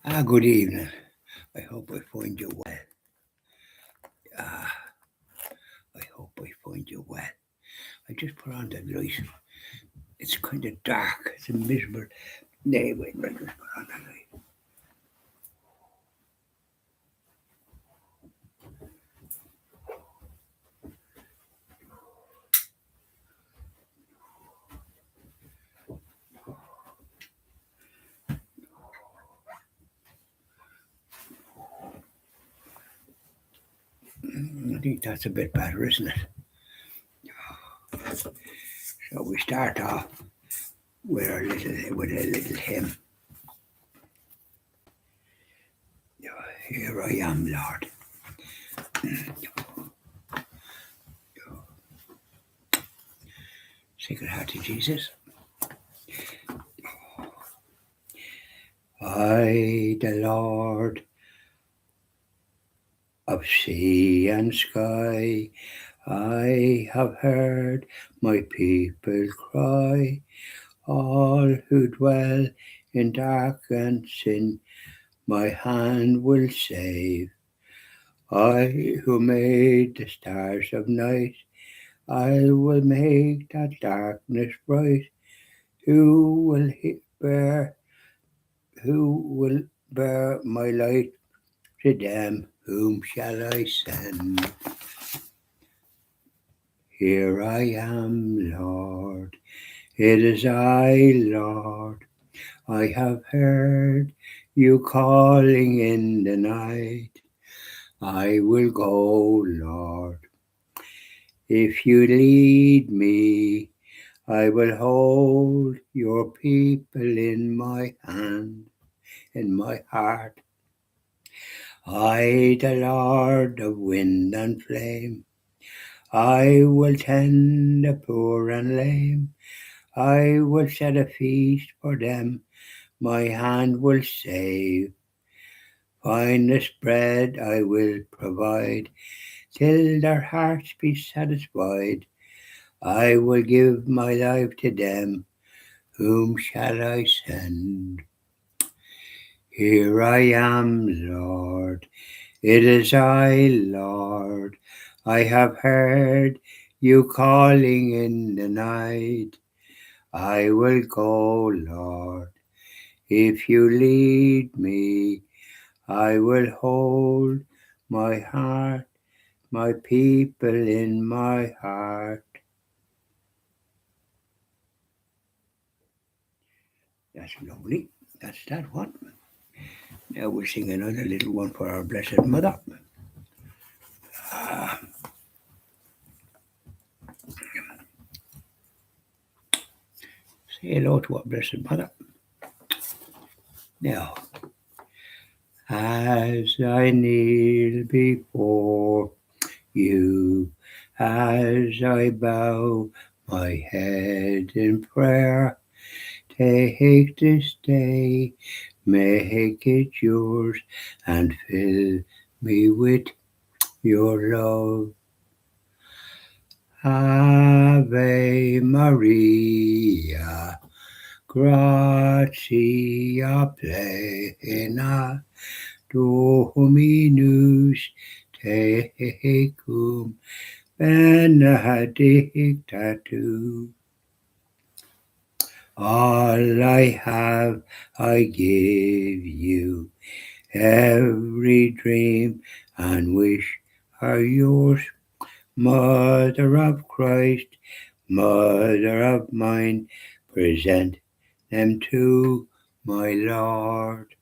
Good evening. I hope I find you well. Ah, I hope I find you well. I just put on the light. It's kind of dark. It's a miserable day. Wait, I just put on the light. I think that's a bit better, isn't it? So we start off with a little hymn. Here I am, Lord. Sacred Heart of Jesus. I, the Lord of sea and sky, I have heard my people cry. All who dwell in dark and sin, my hand will save. I who made the stars of night, I will make that darkness bright. Who will bear, who will bear my light to them? Whom shall I send? Here I am, Lord. It is I, Lord. I have heard you calling in the night. I will go, Lord. If you lead me, I will hold your people in my hand, in my heart. I, the Lord of wind and flame, I will tend the poor and lame. I will set a feast for them, my hand will save. Finest bread I will provide, till their hearts be satisfied. I will give my life to them, whom shall I send? Here I am, Lord, it is I, Lord. I have heard you calling in the night. I will go, Lord. If you lead me, I will hold my heart, my people in my heart. That's lovely. That's that one. Now we'll sing another little one for our Blessed Mother. Ah, say hello to our Blessed Mother. Now, as I kneel before you, as I bow my head in prayer, take this day, make it yours, and fill me with your love. Ave Maria, gratia plena, Dominus tecum, benedicta tu. All I have I give you, every dream and wish are yours. Mother of Christ, Mother of mine, present them to my Lord.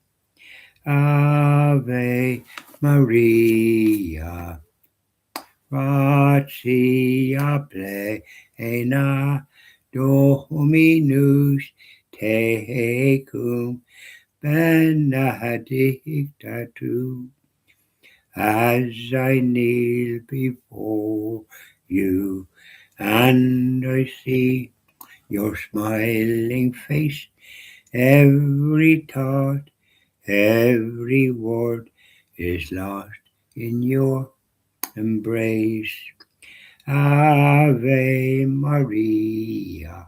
Ave Maria, gratia plena, Dominus tecum, benedicta tu. As I kneel before you, and I see your smiling face, every thought, every word is lost in your embrace. Ave Maria,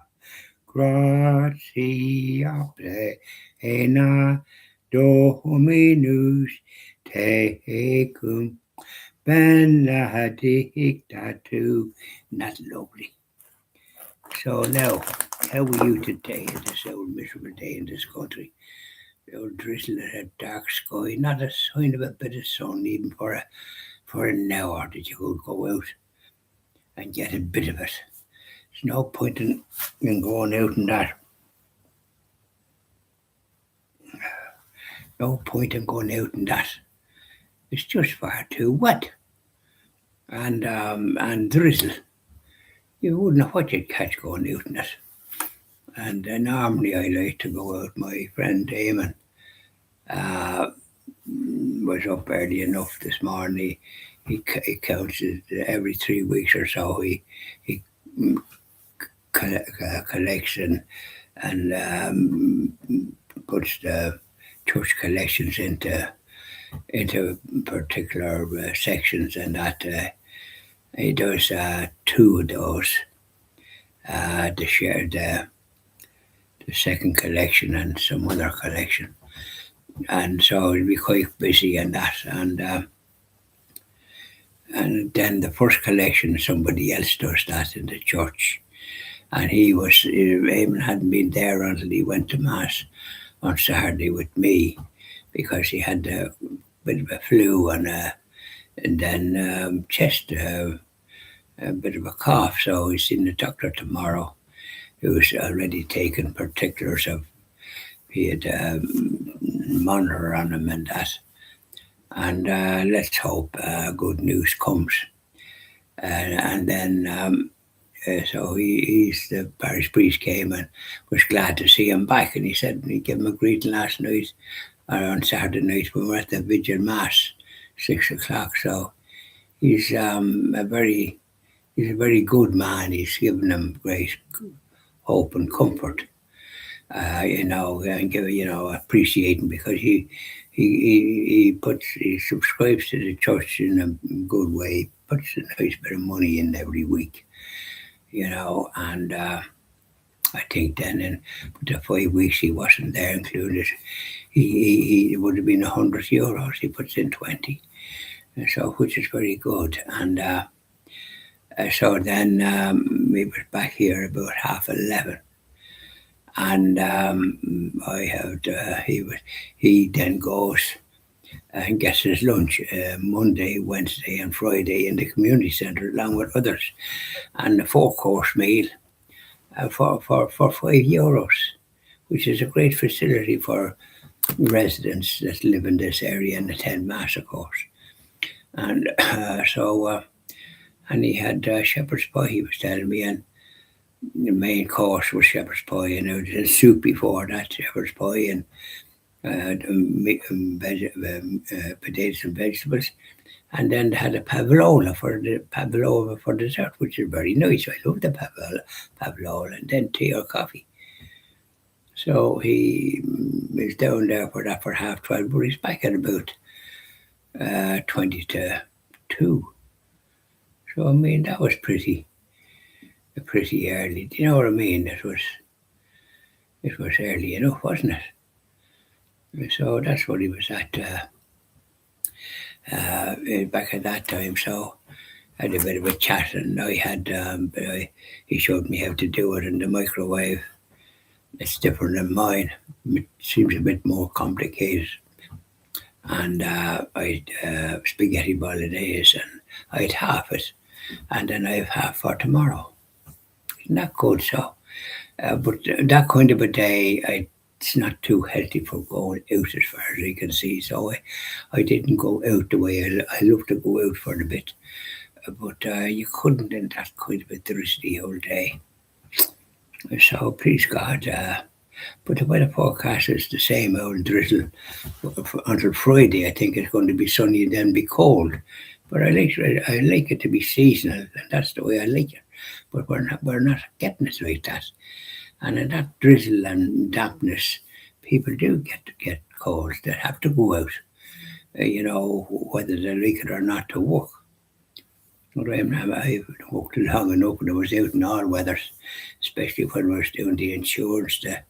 gratia plena, Dominus tecum benedictatum. Isn't that lovely? So now, how are you today in this old miserable day in this country? The old drizzle and a dark sky, not a sign of a bit of sun even for an hour that you could go out and get a bit of it. There's no point in going out in that. No point in going out in that. It's just far too wet and drizzle. You wouldn't know what you'd catch going out in it. And normally I like to go out. My friend Damon was up early enough this morning. He counts it every 3 weeks or so. He collects and puts the church collections into particular sections, and that he does 2 of those. To share the second collection and some other collection, and so he'll be quite busy in that. And then the first collection, somebody else does that in the church. And Eamon hadn't been there until he went to Mass on Saturday with me because he had a bit of a flu and then chest, a bit of a cough. So he's seeing the doctor tomorrow, who's already taken particulars of, he had monitor on him and that. And let's hope good news comes. And then so the parish priest came and was glad to see him back. And he said he gave him a greeting last night, or on Saturday night when we were at the Vigil Mass, 6 o'clock. So he's a very good man. He's given them great hope and comfort, and appreciating, because he subscribes to the church in a good way, puts a nice bit of money in every week, and I think then in the 5 weeks he wasn't there included, he would have been €100. He puts in 20, and so, which is very good. And so then we were back here about 11:30, and he then goes and gets his lunch Monday, Wednesday, and Friday in the community centre along with others, and a 4-course meal for €5, which is a great facility for residents that live in this area and attend Mass, of course. And and he had shepherd's pie, he was telling me, and the main course was shepherd's pie, and there was a soup before that, shepherd's pie, and potatoes and vegetables, and then they had a pavlova for dessert, which is very nice. I love the pavlova, and then tea or coffee. So he is down there for that for 12:30, but he's back at about 20 to 2. So I mean, that was pretty early. Do you know what I mean? It was early enough, wasn't it? So that's what he was at back at that time. So I had a bit of a chat, and I had he showed me how to do it in the microwave. It's different than mine. It seems a bit more complicated. And I had spaghetti bolognese, and I had half it, and then I have half for tomorrow. Isn't that good? So, but that kind of a day, it's not too healthy for going out as far as you can see. So I didn't go out the way I love to go out for a bit, but you couldn't in that kind of a drizzly whole day. So please God, but the weather forecast is the same old drizzle until Friday. I think it's going to be sunny and then be cold. But I like it to be seasonal, and that's the way I like it. But we're not getting it like that. And in that drizzle and dampness, people do get colds. They have to go out, whether they like it or not, to work. But I've worked long enough, and I was out in all weathers, especially when I was doing the insurance, the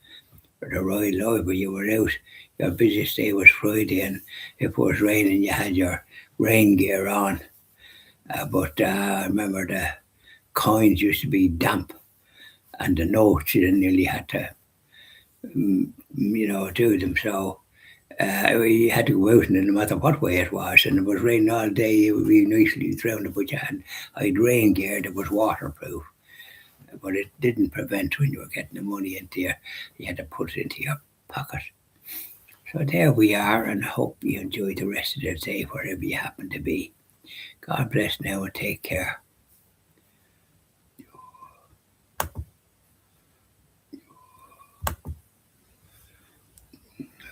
the Royal Library. You were out. Your busiest day was Friday, and if it was raining, you had your rain gear on. But I remember the coins used to be damp, and the notes you nearly had to, do them. So we had to go out, and no matter what way it was, and it was raining all day, it would be nicely surrounded. But I had rain gear that was waterproof, but it didn't prevent when you were getting the money into you had to put it into your pocket. So there we are, and I hope you enjoy the rest of the day wherever you happen to be. God bless now and take care.